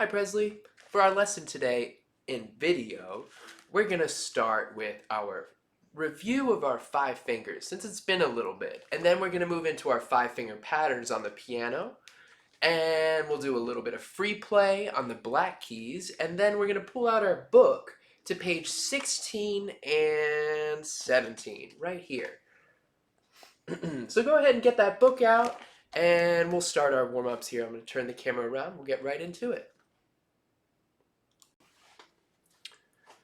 Hi Presley. For our lesson today in video, we're going to start with our review of our five fingers since it's been a little bit. And then we're going to move into our five finger patterns on the piano. And we'll do a little bit of free play on the black keys. And then we're going to pull out our book to page 16 and 17 right here. So go ahead and get that book out and we'll start our warm-ups here. I'm going to turn the camera around. We'll get right into it.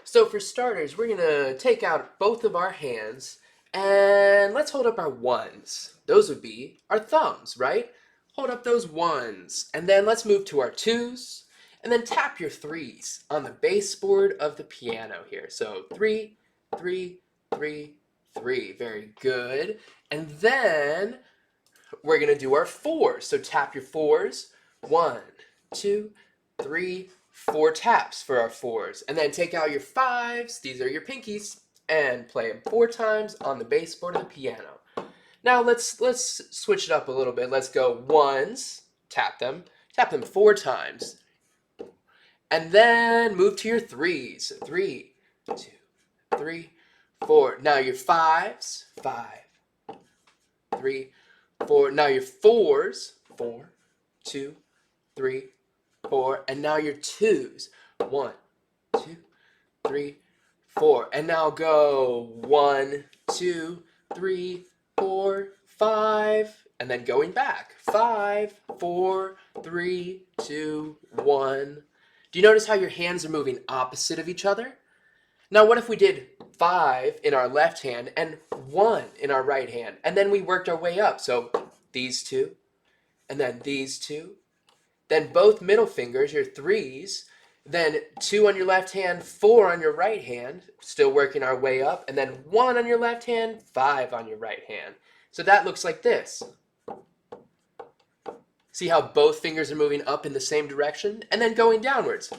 So for starters, we're going to take out both of our hands and let's hold up our ones. Those would be our thumbs, right? Hold up those ones. And then let's move to our twos and then tap your threes on the baseboard of the piano here. So 3, 3, 3, 3. Very good. And then we're going to do our fours. So tap your fours. 1, 2, 3, 4 taps for our fours. And then take out your fives, these are your pinkies, and play them 4 times on the baseboard of the piano. Now let's switch it up a little bit. Let's go ones, tap them 4 times. And then move to your threes. 3, 2, 3, 4. Now your fives, 5, 3, 4. Now your fours, 4, 2, 3, 4, and now your twos. 1, 2, 3, 4, and now go 1, 2, 3, 4, 5, and then going back. 5, 4, 3, 2, 1. Do you notice how your hands are moving opposite of each other? Now what if we did 5 in our left hand and 1 in our right hand, and then we worked our way up? So these two, and then these two, then both middle fingers, your threes, then 2 on your left hand, 4 on your right hand, still working our way up, and then 1 on your left hand, 5 on your right hand. So that looks like this. See how both fingers are moving up in the same direction and then going downwards.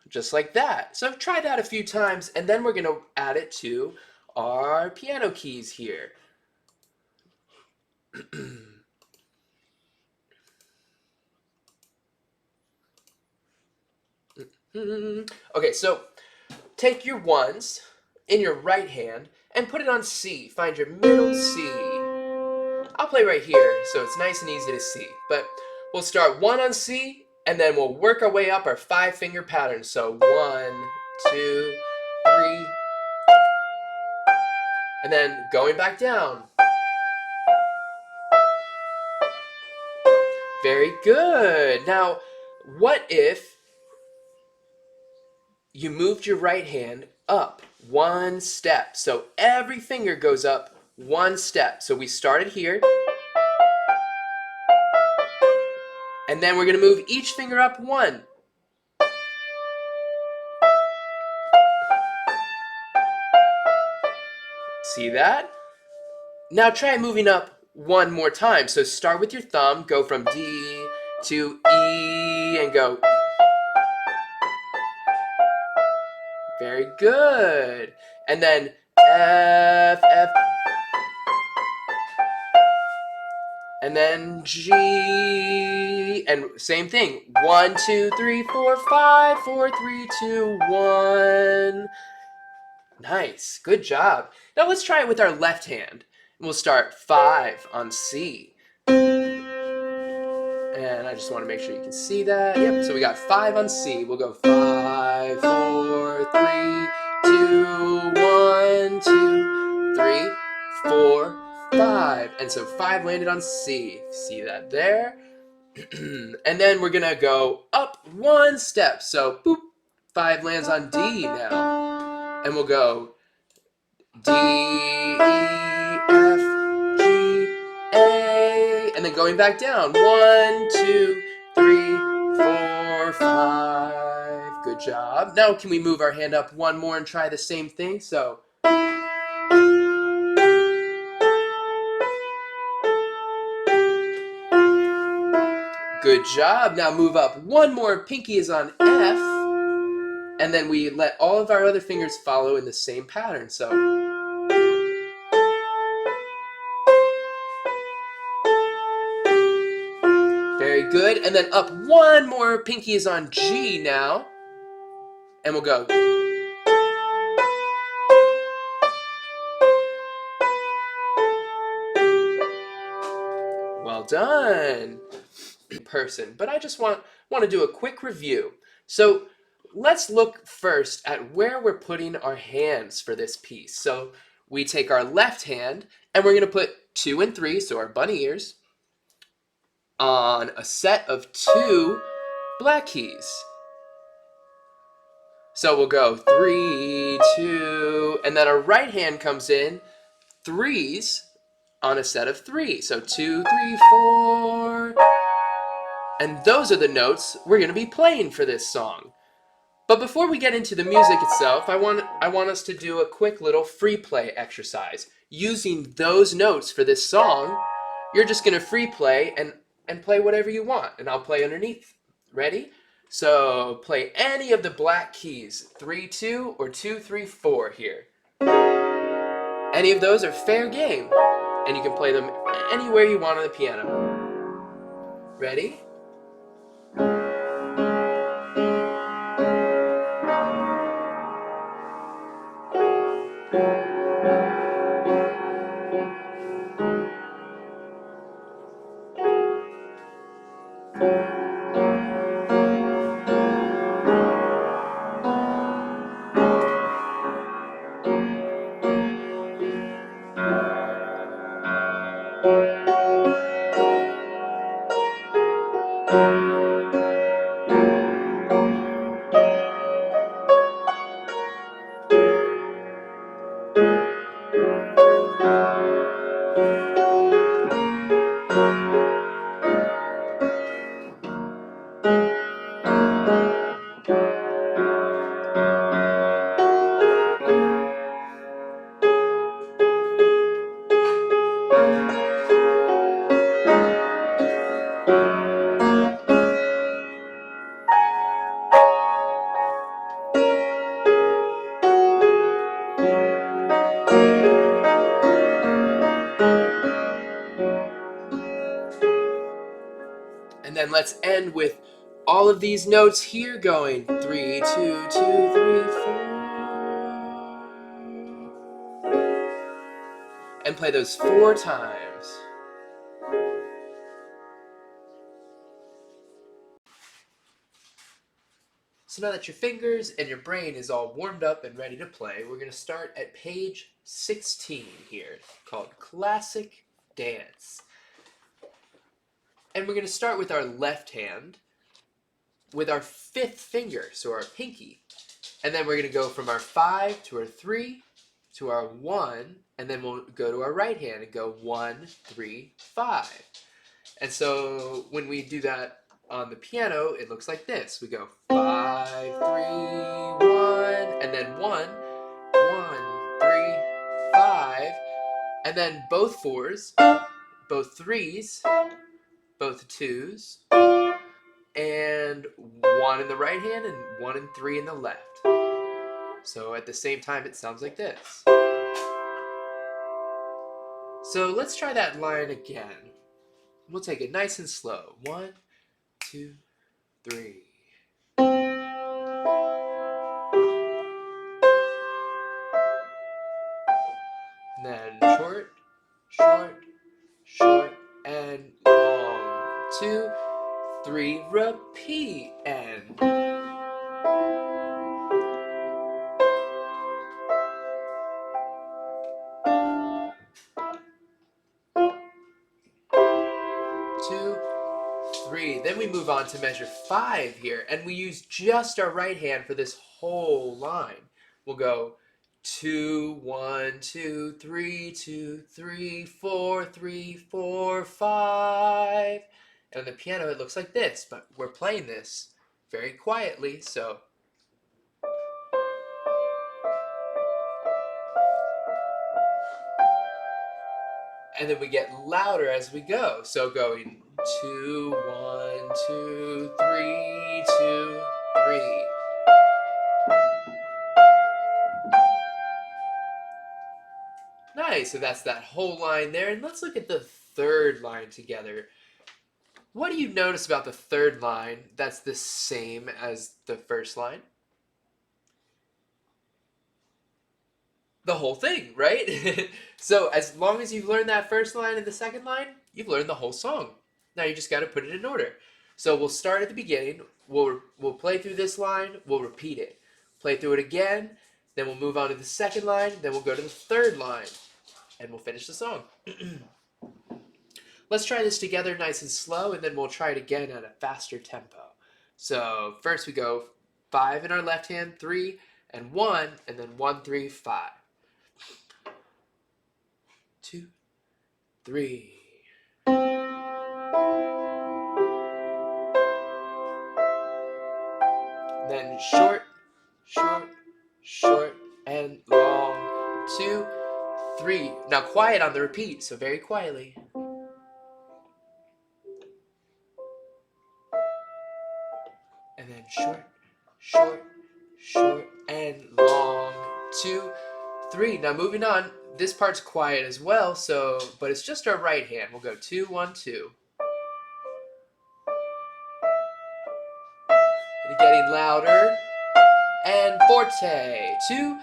Just like that. So try that a few times and then we're going to add it to our piano keys here. Okay, so take your ones in your right hand and put it on C. Find your middle C. I'll play right here so it's nice and easy to see. But we'll start 1 on C and then we'll work our way up our 5 finger pattern. So 1, 2, 3, and then going back down. Very good. Now, what if you moved your right hand up 1 step? So every finger goes up 1 step. So we started here. And then we're going to move each finger up 1. See that? Now try moving up 1 more time. So start with your thumb, go from D to E, and go. Very good. And then F, F, and then G, and same thing. 1, 2, 3, 4, 5, 4, 3, 2, 1. Nice, good job. Now let's try it with our left hand. We'll start 5 on C. And I just want to make sure you can see that. Yep, so we got 5 on C. We'll go 5, 4, 3, 2, 1, 2, 3, 4, 5. And so 5 landed on C. See that there? And then we're gonna go up 1 step. So boop, 5 lands on D now. And we'll go D, E, F, G, A, and then going back down. 1, 2, 3, 4, 5. Good job. Now can we move our hand up 1 more and try the same thing? So good job. Now move up 1 more. Pinky is on F. And then we let all of our other fingers follow in the same pattern. So very good. And then up one more. Pinky is on G now. And we'll go. Well done. Person, but I just want to do a quick review. So let's look first at where we're putting our hands for this piece. So we take our left hand and we're going to put 2 and 3, so our bunny ears, on a set of 2 black keys. So we'll go 3, 2, and then our right hand comes in 3s on a set of 3. So 2, 3, 4. And those are the notes we're going to be playing for this song. But before we get into the music itself, I want us to do a quick little free play exercise. Using those notes for this song, you're just going to free play and play whatever you want, and I'll play underneath. Ready? So play any of the black keys, 3, 2, or 2, 3, 4 here. Any of those are fair game, and you can play them anywhere you want on the piano. Ready? And then let's end with all of these notes here going 3, 2, 2, 3, 4. And play those 4 times. So now that your fingers and your brain is all warmed up and ready to play, we're going to start at page 16 here, called Classic Dance. And we're going to start with our left hand with our 5th finger, so our pinky. And then we're going to go from our 5 to our 3 to our 1, and then we'll go to our right hand and go 1, 3, 5. And so when we do that on the piano, it looks like this. We go 5, 3, 1, and then 1, 3, 5, and then both 4s, both 3s, both 2s, and 1 in the right hand and 1 and 3 in the left. So at the same time, it sounds like this. So let's try that line again. We'll take it nice and slow. 1, 2, 3. And then short, short, short, and long. 2, 3, repeat, and... Two, 3. Then we move on to measure 5 here, and we use just our right hand for this whole line. We'll go 2, 1, 2, 3, 2, 3, 4, 3, 4, 5. And on the piano it looks like this, but we're playing this very quietly, so... And then we get louder as we go. So going 2, 1, 2, 3, 2, 3. Nice, so that's that whole line there. And let's look at the third line together. What do you notice about the third line that's the same as the first line? The whole thing, right? So as long as you've learned that first line and the second line, you've learned the whole song. Now you just got to put it in order. So we'll start at the beginning. We'll play through this line. We'll repeat it. Play through it again. Then we'll move on to the second line. Then we'll go to the third line, and we'll finish the song. Let's try this together nice and slow, and then we'll try it again at a faster tempo. So first we go 5 in our left hand, 3 and 1, and then 1, 3, 5. 2, 3. Then short, short, short, and long. 2, 3. Now quiet on the repeat, so very quietly. And then short, short, short, and long. 2, 3. Now moving on, this part's quiet as well, but it's just our right hand. We'll go 2, 1, 2. And getting louder. And forte. 2,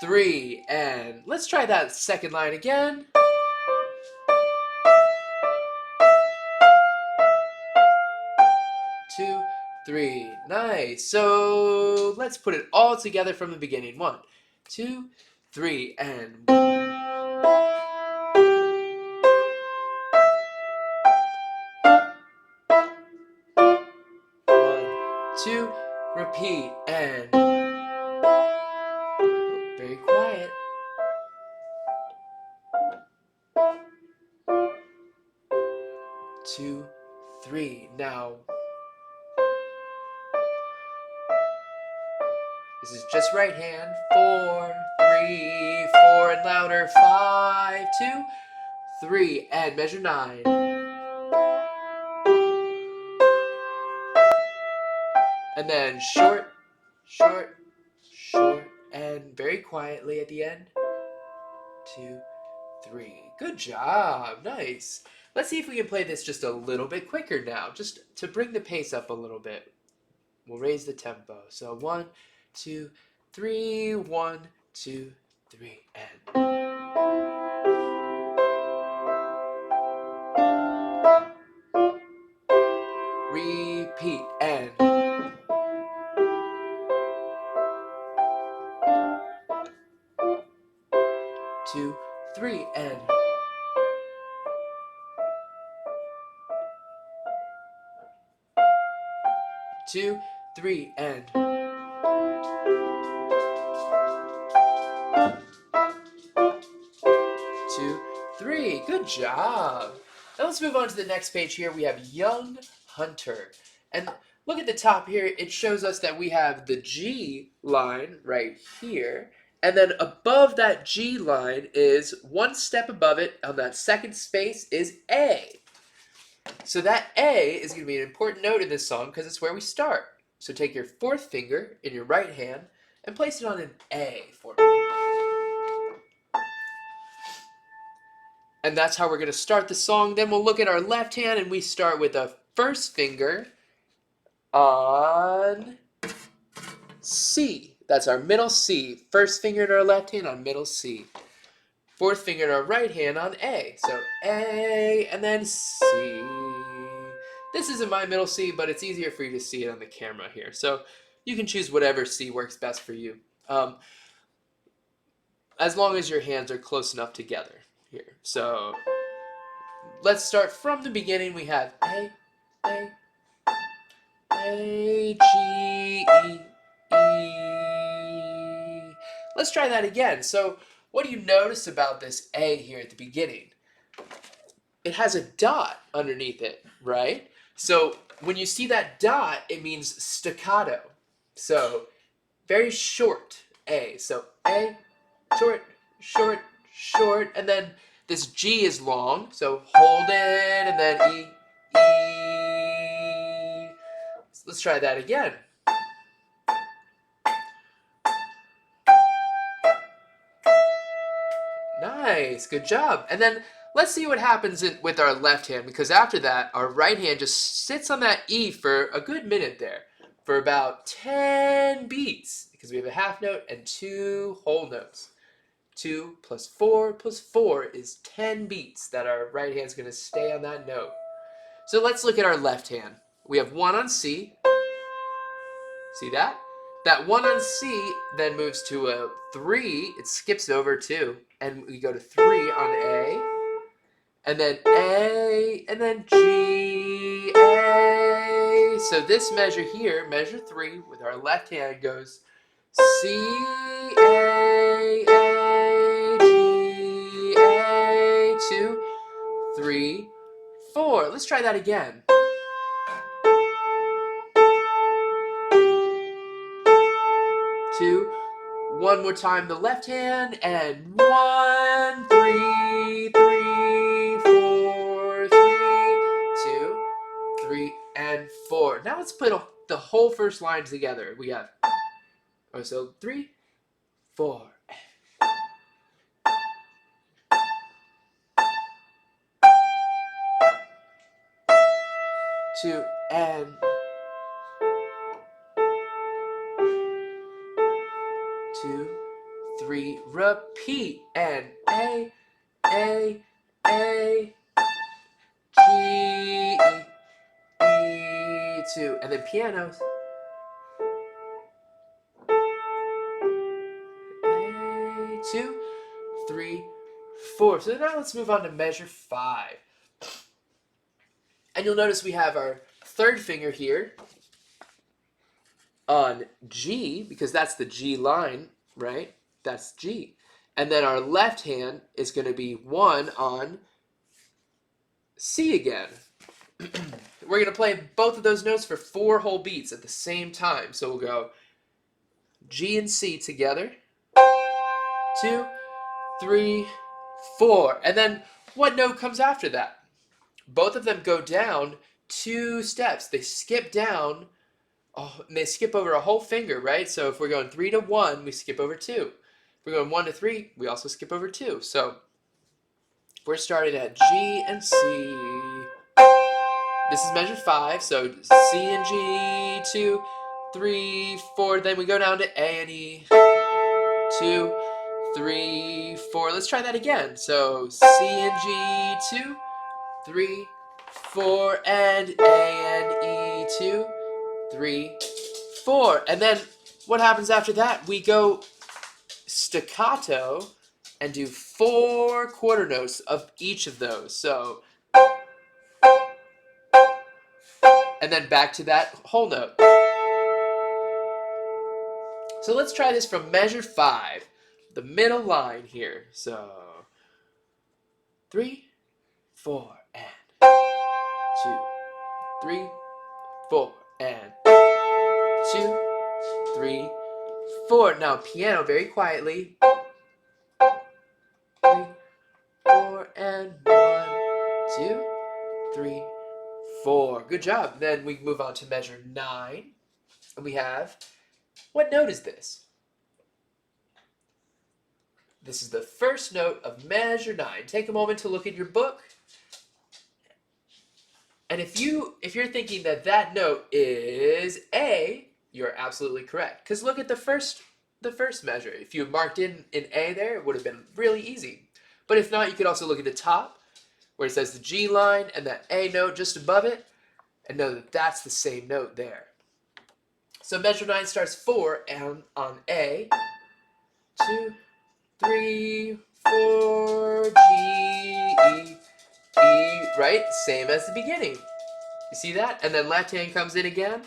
3. And let's try that second line again. 2, 3. Nice. So let's put it all together from the beginning. 1, 2, 3, and 1, 2. Repeat and very quiet. 2, 3. Now this is just right hand. 4, 3, 4, and louder. 5, 2, 3, and measure 9. And then short, short, short, and very quietly at the end. 2, 3. Good job. Nice. Let's see if we can play this just a little bit quicker now, just to bring the pace up a little bit. We'll raise the tempo. So 1, 2, 3, 1, 2, 3, and repeat and 2, 3, and 2, 3, and 2, 3. Good job. Now let's move on to the next page here. We have Young Hunter. And look at the top here. It shows us that we have the G line right here. And then above that G line is one step above it on that second space is A. So that A is going to be an important note in this song because it's where we start. So take your fourth finger in your right hand and place it on an A for me. And that's how we're going to start the song. Then we'll look at our left hand and we start with the first finger on C. That's our middle C. First finger in our left hand on middle C. Fourth finger in our right hand on A. So A and then C. This isn't my middle C, but it's easier for you to see it on the camera here. So you can choose whatever C works best for you. As long as your hands are close enough together here. So let's start from the beginning. We have A, G, E, E. Let's try that again. So what do you notice about this A here at the beginning? It has a dot underneath it, right? So when you see that dot, it means staccato. So very short A. So A, short, short, short, and then this G is long, so hold it, and then E, E. Let's try that again. Nice, good job. And then let's see what happens with our left hand, because after that, our right hand just sits on that E for a good minute there, for about 10 beats, because we have a half note and 2 whole notes. 2 plus 4 plus 4 is 10 beats that our right hand's going to stay on that note. So let's look at our left hand. We have 1 on C. See that? That 1 on C then moves to a 3. It skips over 2. And we go to 3 on A. And then A. And then G. A. So this measure here, measure 3, with our left hand goes C. A. A. G. A. 2, 3, 4. Let's try that again. 2. One more time, the left hand, and 1, 3, 3, 4, 3, 2, 3, and 4. Now let's put the whole first line together. We have, so 3, 4, 2, and 2, 3, repeat, and A, A, A, G, E, 2, and then pianos. A, 2, 3, 4. So now let's move on to measure 5. And you'll notice we have our third finger here on G, because that's the G line, right? That's G. And then our left hand is going to be 1 on C again. We're going to play both of those notes for 4 whole beats at the same time. So we'll go G and C together. 2, 3, 4. And then what note comes after that? Both of them go down 2 steps. They skip down. Oh, and they skip over a whole finger, right? So if we're going 3 to 1, we skip over 2. If we're going 1 to 3, we also skip over 2. So we're starting at G and C. This is measure 5, so C and G, 2, 3, 4. Then we go down to A and E, 2, 3, 4. Let's try that again. So C and G, 2, 3, 4, and A and E, 2, 3, 4. And then what happens after that? We go staccato and do 4 quarter notes of each of those. So, and then back to that whole note. So let's try this from measure 5, the middle line here. So 3, 4, and 2, 3, 4, and 2, 3, 4. Now piano very quietly. 3, 4, and 1, 2, 3, 4. Good job. Then we move on to measure 9. And we have, what note is this? This is the first note of measure 9. Take a moment to look at your book. And if you're thinking that that note is A, you're absolutely correct. Because look at the first measure. If you marked in A there, it would have been really easy. But if not, you could also look at the top, where it says the G line and that A note just above it, and know that that's the same note there. So measure 9 starts 4 and on A, 2, 3, 4, G, E, E, right? Same as the beginning. You see that? And then left hand comes in again.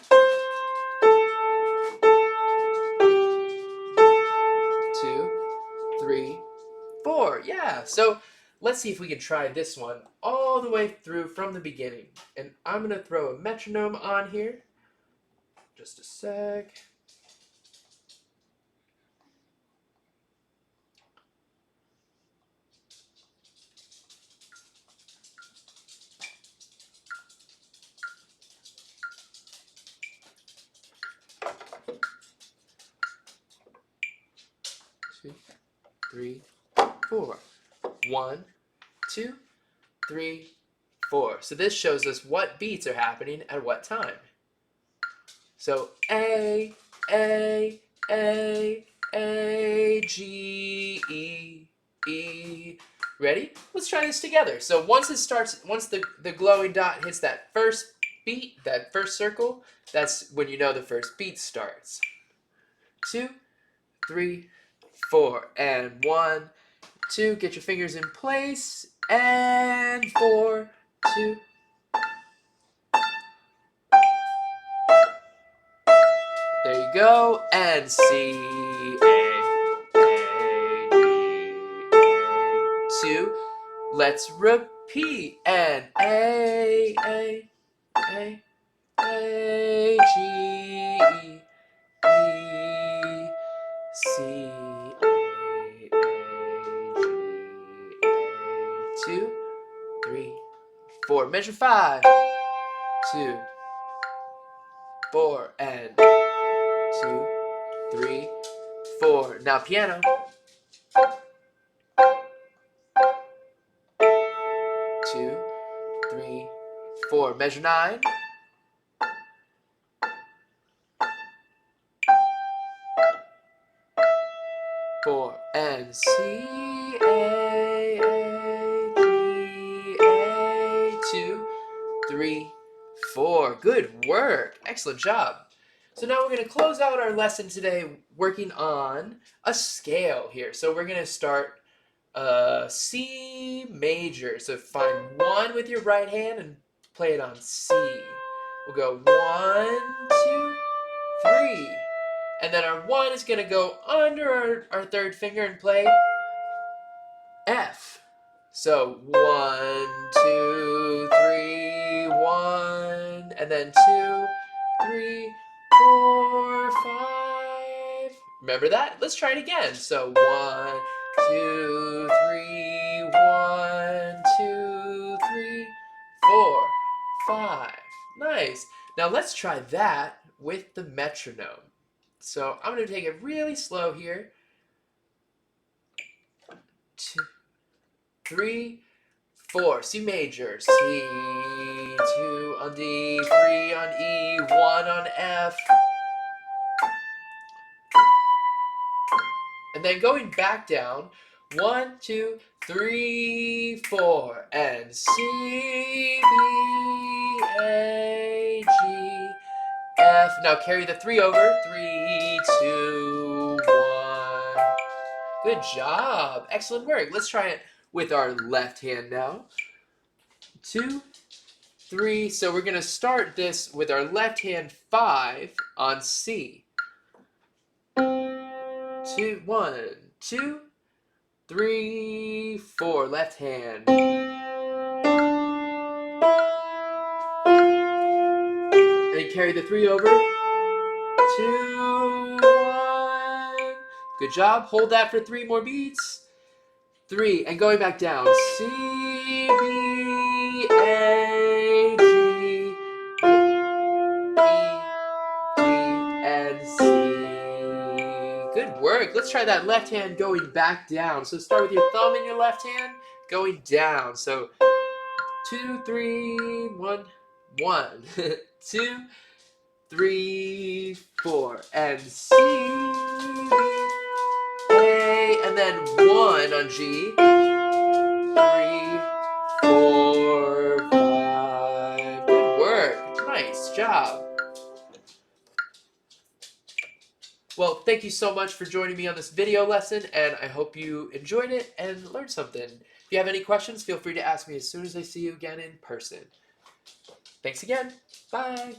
2, 3, 4. Yeah. So let's see if we can try this one all the way through from the beginning. And I'm going to throw a metronome on here. Just a sec. Two, 3, 4. 1, 2, 3, 4. So this shows us what beats are happening at what time. So A, A, A, A, G, E, E. Ready? Let's try this together. So once the glowing dot hits that first beat, that first circle, that's when you know the first beat starts. 2, 3, 4, and 1, 2. Get your fingers in place, and 4, 2. There you go, and C, A, D, A, 2. Let's repeat, and A, G, E, E, C, A, G, A, 2, 3, 4. Measure 5, 2, 4, and 2, 3, 4. Now piano. 2, 3, 4. Measure 9. 4, and C, A, G, A, 2, 3, 4. Good work. Excellent job. So now we're going to close out our lesson today working on a scale here. So we're going to start C major. So find 1 with your right hand and play it on C. We'll go 1, 2, 3. And then our 1 is going to go under our third finger and play F. So 1, 2, 3, 1. And then 2, 3, 4, 5. Remember that? Let's try it again. So 1, 2, 3, 1, 2, 3, 4, 5. Nice. Now let's try that with the metronome. So I'm going to take it really slow here. 2, 3, 4. C major. C, 2 on D, 3 on E, 1 on F. And then going back down, 1, 2, 3, 4, and C, B, A, G, F. Now carry the 3 over. 3, 2, 1. Good job. Excellent work. Let's try it with our left hand now. 2, 3. So we're going to start this with our left hand 5 on C. 2, 1, 2, 3, 4. Left hand. And carry the 3 over. 2, 1. Good job. Hold that for 3 more beats. 3. And going back down. C, B, A, G, E, D, and C. Good work. Let's try that left hand going back down. So start with your thumb in your left hand, going down. So 2, 3, 1, 1. 2, 3, 4. And C, B, A, and then 1 on G. 3, 4, 5. Good work. Nice job. Well, thank you so much for joining me on this video lesson, and I hope you enjoyed it and learned something. If you have any questions, feel free to ask me as soon as I see you again in person. Thanks again. Bye.